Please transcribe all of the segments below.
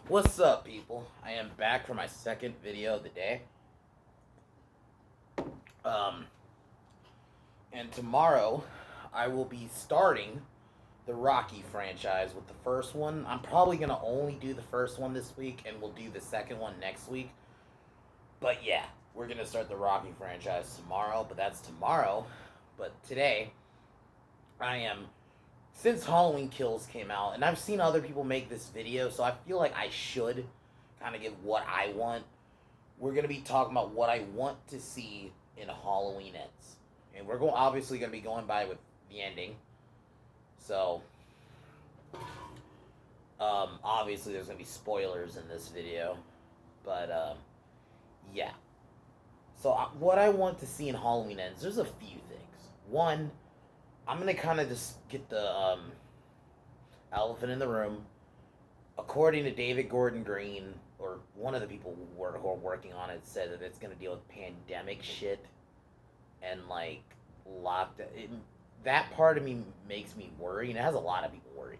What's up, people? I am back for my second video of the day. Um, and tomorrow I will be starting the Rocky franchise with the first one. I'm probably gonna only do the first one this week, and we'll do the second one next week. But yeah, we're gonna start the Rocky franchise tomorrow. But that's tomorrow. But today, I am since Halloween Kills came out, and I've seen other people make this video, so I feel like I should kind of give what I want. We're gonna be talking about what I want to see in Halloween Ends, and we're obviously gonna be going by with the ending. So, obviously there's gonna be spoilers in this video, but yeah. So what I want to see in Halloween Ends, there's a few things. One, I'm gonna kind of just get the elephant in the room. According to David Gordon Green, or one of the people who are working on it, said that it's going to deal with pandemic shit and like lockdown. That part of me makes me worry, and it has a lot of people worried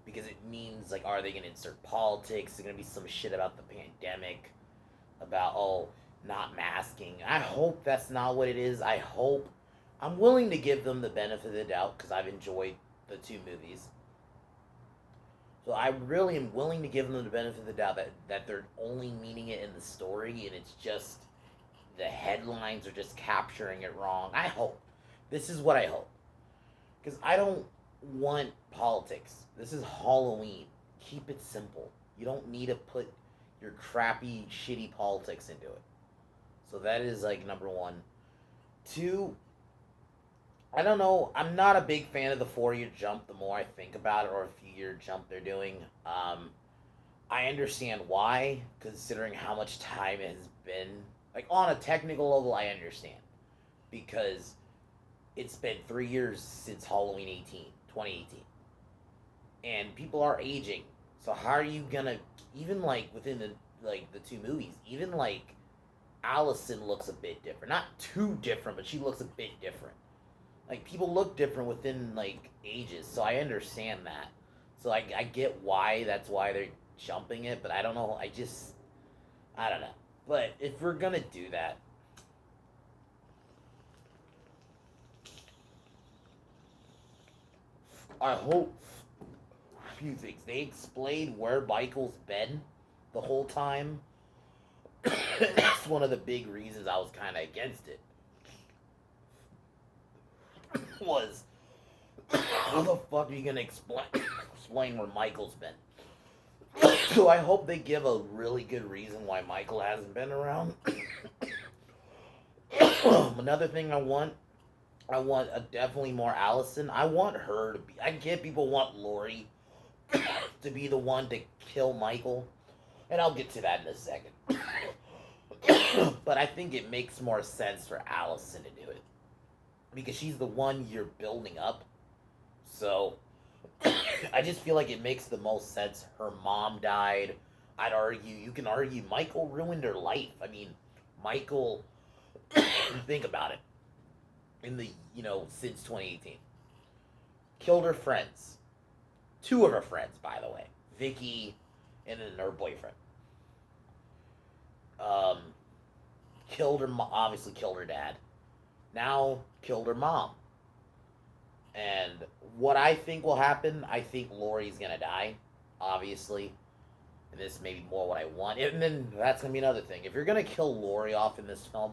because it means like, are they going to insert politics? There's going to be some shit about the pandemic, about not masking. I hope that's not what it is. I hope I'm willing to give them the benefit of the doubt because I've enjoyed the two movies. So I really am willing to give them the benefit of the doubt that they're only meaning it in the story and it's just the headlines are just capturing it wrong. I hope. This is what I hope. Because I don't want politics. This is Halloween. Keep it simple. You don't need to put your crappy, shitty politics into it. So that is like number one. Two, I don't know. I'm not a big fan of the 4 year jump. The more I think about it, or a few year jump they're doing, I understand why, considering how much time it has been. Like on a technical level, I understand because it's been 3 years since Halloween 2018, and people are aging. So how are you gonna even like within the two movies? Even like Allison looks a bit different. Not too different, but she looks a bit different. Like people look different within like ages, so I understand that. So I get why that's why they're jumping it, but I don't know. I don't know. But if we're gonna do that, I hope a few things. They explain where Michael's been the whole time. That's one of the big reasons I was kind of against it. Was how the fuck are you gonna explain where Michael's been? So I hope they give a really good reason why Michael hasn't been around. Another thing I want a definitely more Allison. I want her to be. I get people want Lori to be the one to kill Michael, and I'll get to that in a second. But I think it makes more sense for Allison to do it because she's the one you're building up. So I just feel like it makes the most sense. Her mom died. You can argue Michael ruined her life. I mean, Michael, think about it. In the, since 2018, killed her friends. Two of her friends, by the way. Vicky and then her boyfriend. Um, obviously killed her dad. Now killed her mom. And what I think will happen, I think Lori's gonna die, obviously. And this may be more what I want. And then that's gonna be another thing. If you're gonna kill Lori off in this film,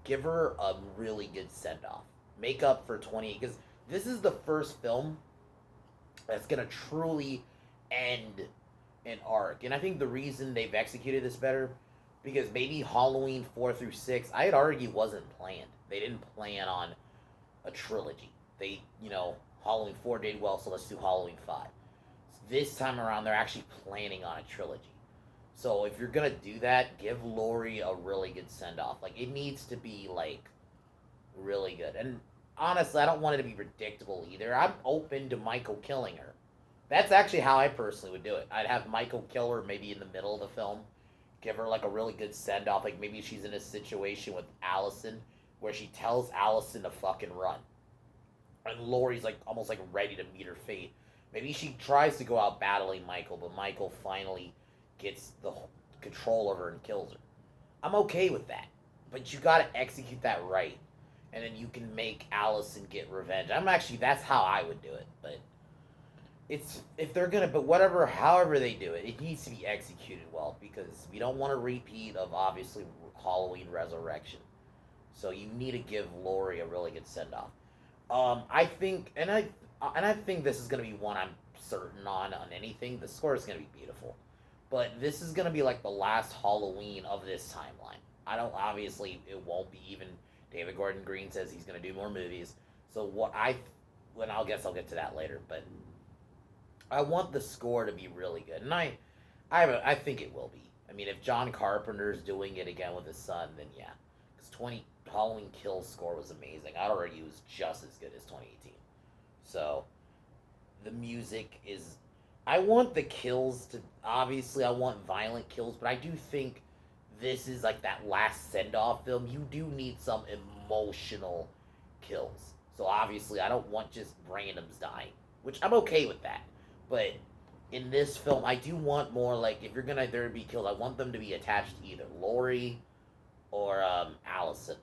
give her a really good send off. Make up for 20, because this is the first film that's gonna truly end an arc. And I think the reason they've executed this better, because maybe Halloween 4 through 6, I'd argue wasn't planned. They didn't plan on a trilogy. They, Halloween 4 did well, so let's do Halloween 5. This time around, they're actually planning on a trilogy. So if you're gonna do that, give Lori a really good send off. Like it needs to be like really good. And honestly, I don't want it to be predictable either. I'm open to Michael killing her. That's actually how I personally would do it. I'd have Michael kill her maybe in the middle of the film, give her like a really good send off. Like maybe she's in a situation with Allison where she tells Allison to fucking run, and Lori's like almost like ready to meet her fate. Maybe she tries to go out battling Michael, but Michael finally gets the control over her and kills her. I'm okay with that, but you got to execute that right, and then you can make Allison get revenge. That's how I would do it, but it's if they're gonna, but whatever, however they do it, it needs to be executed well because we don't want a repeat of obviously Halloween Resurrection. So you need to give Laurie a really good send off. I think, and I think this is gonna be one I'm certain on anything. The score is gonna be beautiful, but this is gonna be like the last Halloween of this timeline. I don't obviously it won't be even. David Gordon Green says he's gonna do more movies. So when I'll guess I'll get to that later, but I want the score to be really good, and I think it will be. I mean, if John Carpenter's doing it again with his son, then yeah, because 20 Halloween Kills score was amazing. I'd argue it was just as good as 2018. So the music is. I want the kills to obviously I want violent kills, but I do think this is like that last send off film. You do need some emotional kills. So obviously I don't want just randoms dying, which I'm okay with that. But in this film, I do want more like if you're gonna there be killed, I want them to be attached to either Laurie or Allison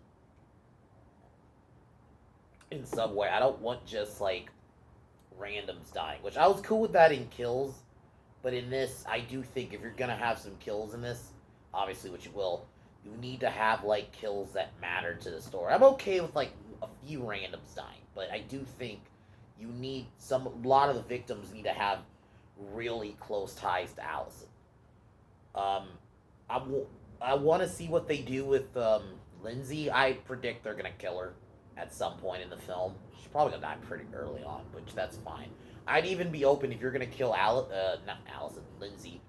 in some way. I don't want just like randoms dying, which I was cool with that in Kills, but in this, I do think if you're gonna have some kills in this, obviously, which you will, you need to have like kills that matter to the story. I'm okay with like a few randoms dying, but I do think you need a lot of the victims need to have really close ties to Allison. Um, I want to see what they do with Lindsay. I predict they're gonna kill her at some point in the film. She's probably gonna die pretty early on, which that's fine. I'd even be open if you're gonna kill not Allison, Lindsay.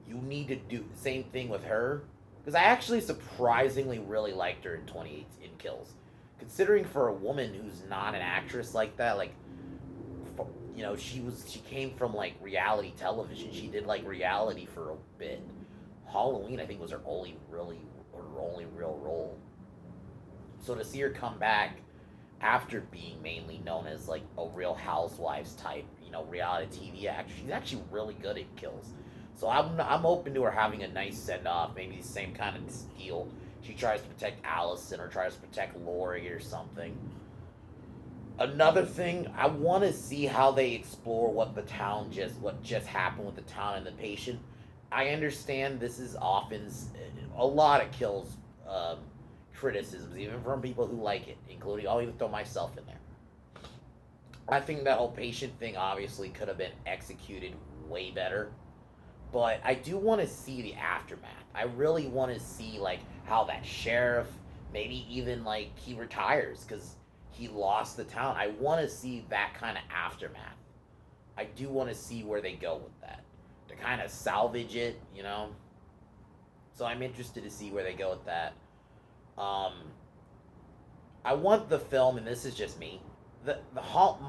You need to do the same thing with her because I actually surprisingly really liked her in 28 in Kills, considering for a woman who's not an actress like that, like she came from like reality television. She did like reality for a bit. Halloween, I think, was her only real role. So to see her come back after being mainly known as like a Real Housewives type, reality TV actor, she's actually really good at kills. So I'm open to her having a nice send off, maybe the same kind of deal. She tries to protect Allison or tries to protect Laurie or something. Another thing, I want to see how they explore what just happened with the town and the patient. I understand this is often a lot of kills criticisms, even from people who like it, including I'll even throw myself in there. I think that whole patient thing obviously could have been executed way better, but I do want to see the aftermath. I really want to see like how that sheriff, maybe even like he retires because he lost the town. I want to see that kind of aftermath. I do want to see where they go with that to kind of salvage it. So I'm interested to see where they go with that. Um, I want the film, and this is just me. The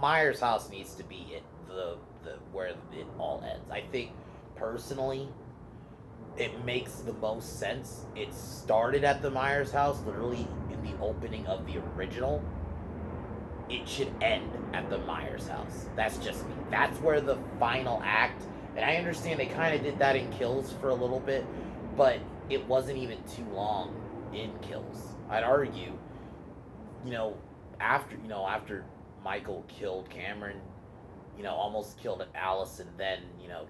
Myers house needs to be it. The where it all ends. I think personally, it makes the most sense. It started at the Myers house, literally in the opening of the original. It should end at the Myers house. That's just me. That's where the final act. And I understand they kind of did that in Kills for a little bit, but it wasn't even too long in Kills. I'd argue, you know, after Michael killed Cameron, almost killed Alice, and then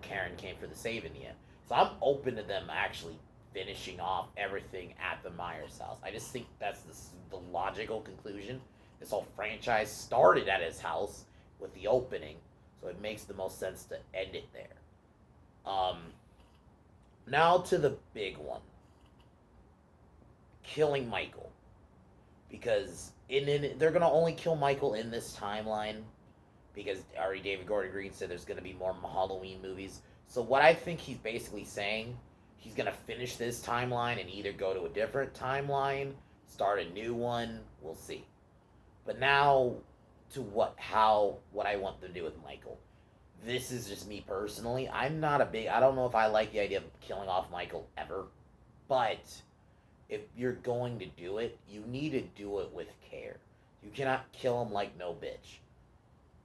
Karen came for the save in the end. So I'm open to them actually finishing off everything at the Myers house. I just think that's the logical conclusion. This whole franchise started at his house with the opening, so it makes the most sense to end it there. Um, Now to the big one, killing Michael, because they're gonna only kill Michael in this timeline, because already David Gordon Green said there's gonna be more Halloween movies. So what I think he's basically saying, he's gonna finish this timeline and either go to a different timeline, start a new one. We'll see. But now to what I want them to do with Michael. This is just me personally. I don't know if I like the idea of killing off Michael ever. But if you're going to do it, you need to do it with care. You cannot kill him like no bitch.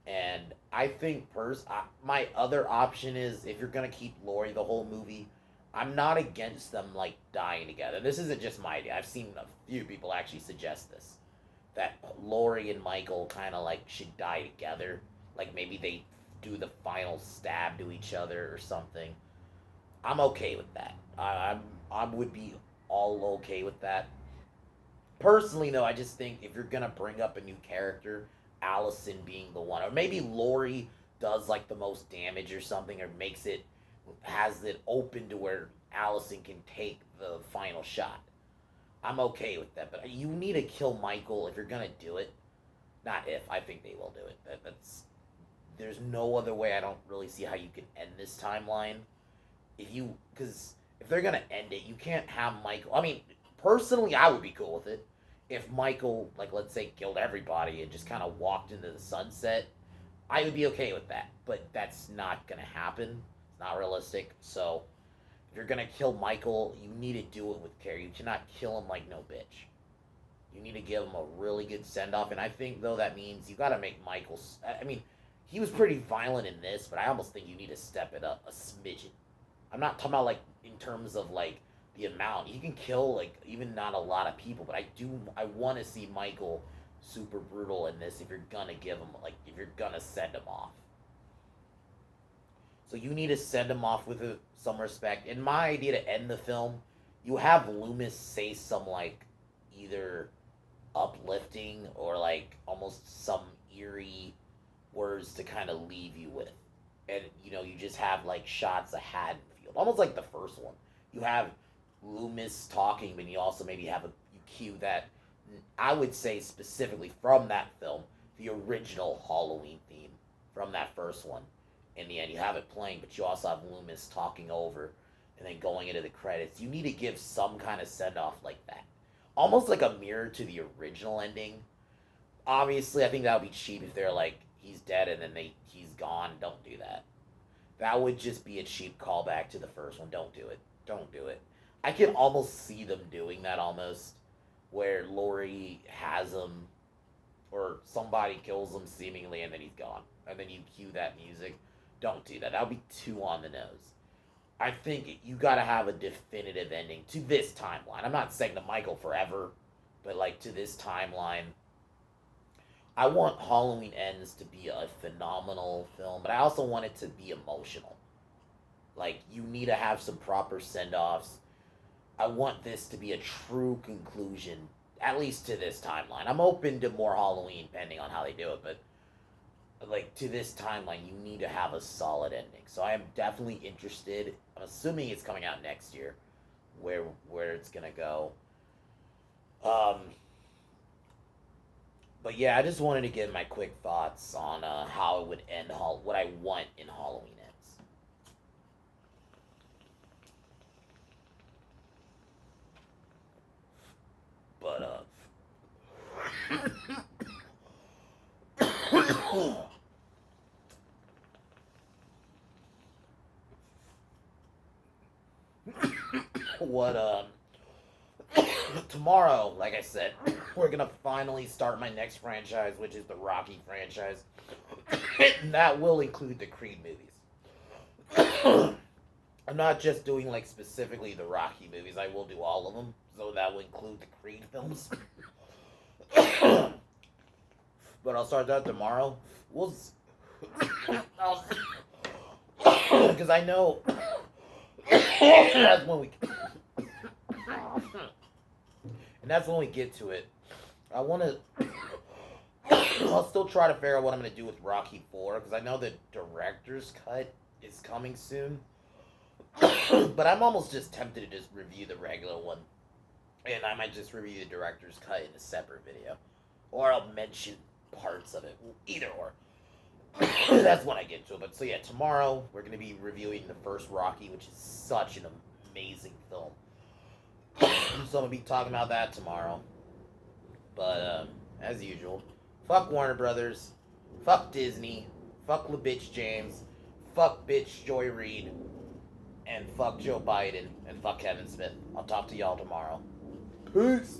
And I think my other option is if you're going to keep Laurie the whole movie, I'm not against them like dying together. This isn't just my idea. I've seen a few people actually suggest this, that Laurie and Michael kind of like should die together. Like maybe they do the final stab to each other or something. I'm okay with that. I would be all okay with that. Personally, though, I just think if you're gonna bring up a new character, Allison being the one, or maybe Laurie does like the most damage or something, or makes it has it open to where Allison can take the final shot. I'm okay with that, but you need to kill Michael if you're gonna do it. Not if, I think they will do it. That's there's no other way. I don't really see how you can end this timeline. Because if they're gonna end it, you can't have Michael. I mean, personally, I would be cool with it if Michael, like, let's say, killed everybody and just kind of walked into the sunset. I would be okay with that, but that's not gonna happen. It's not realistic. So, if you're gonna kill Michael, you need to do it with care. You cannot kill him like no bitch. You need to give him a really good send off, and I think though that means you got to make Michael. I mean, he was pretty violent in this, but I almost think you need to step it up a smidgen. I'm not talking about like in terms of like the amount. You can kill like even not a lot of people, but I want to see Michael super brutal in this if you're gonna give him like if you're gonna send him off. So you need to send him off with some respect. And my idea to end the film, you have Loomis say some like either uplifting or like almost some eerie words to kind of leave you with. And you just have like shots of Haddonfield, almost like the first one. You have Loomis talking, but you also maybe have you cue that. I would say specifically from that film, the original Halloween theme from that first one. In the end, you have it playing, but you also have Loomis talking over, and then going into the credits. You need to give some kind of send off like that, almost like a mirror to the original ending. Obviously, I think that would be cheap if they're like he's dead and then he's gone. Don't do that. That would just be a cheap callback to the first one. Don't do it. Don't do it. I can almost see them doing that almost, where Laurie has him, or somebody kills him seemingly, and then he's gone, and then you cue that music. Don't do that. That would be too on the nose. I think you got to have a definitive ending to this timeline. I'm not saying to Michael forever, but like to this timeline. I want Halloween Ends to be a phenomenal film, but I also want it to be emotional. Like, you need to have some proper send-offs. I want this to be a true conclusion, at least to this timeline. I'm open to more Halloween, depending on how they do it, but like to this timeline, you need to have a solid ending. So I am definitely interested. I'm assuming it's coming out next year, where it's gonna go. But yeah, I just wanted to give my quick thoughts on how it would end, what I want in Halloween Ends. But what tomorrow, like I said, we're gonna finally start my next franchise, which is the Rocky franchise. And that will include the Creed movies. I'm not just doing like specifically the Rocky movies. I will do all of them, so that will include the Creed films. But I'll start that tomorrow. Because I know that's when we and that's when we get to it. I want to. I'll still try to figure out what I'm going to do with Rocky 4, because I know the director's cut is coming soon. But I'm almost just tempted to just review the regular one. And I might just review the director's cut in a separate video. Or I'll mention parts of it. Either or. That's when I get to it. But so yeah, tomorrow we're going to be reviewing the first Rocky, which is such an amazing film. So I'm going to be talking about that tomorrow. But, as usual, fuck Warner Brothers, fuck Disney, fuck LaBitch James, fuck bitch Joy Reid, and fuck Joe Biden, and fuck Kevin Smith. I'll talk to y'all tomorrow. Peace!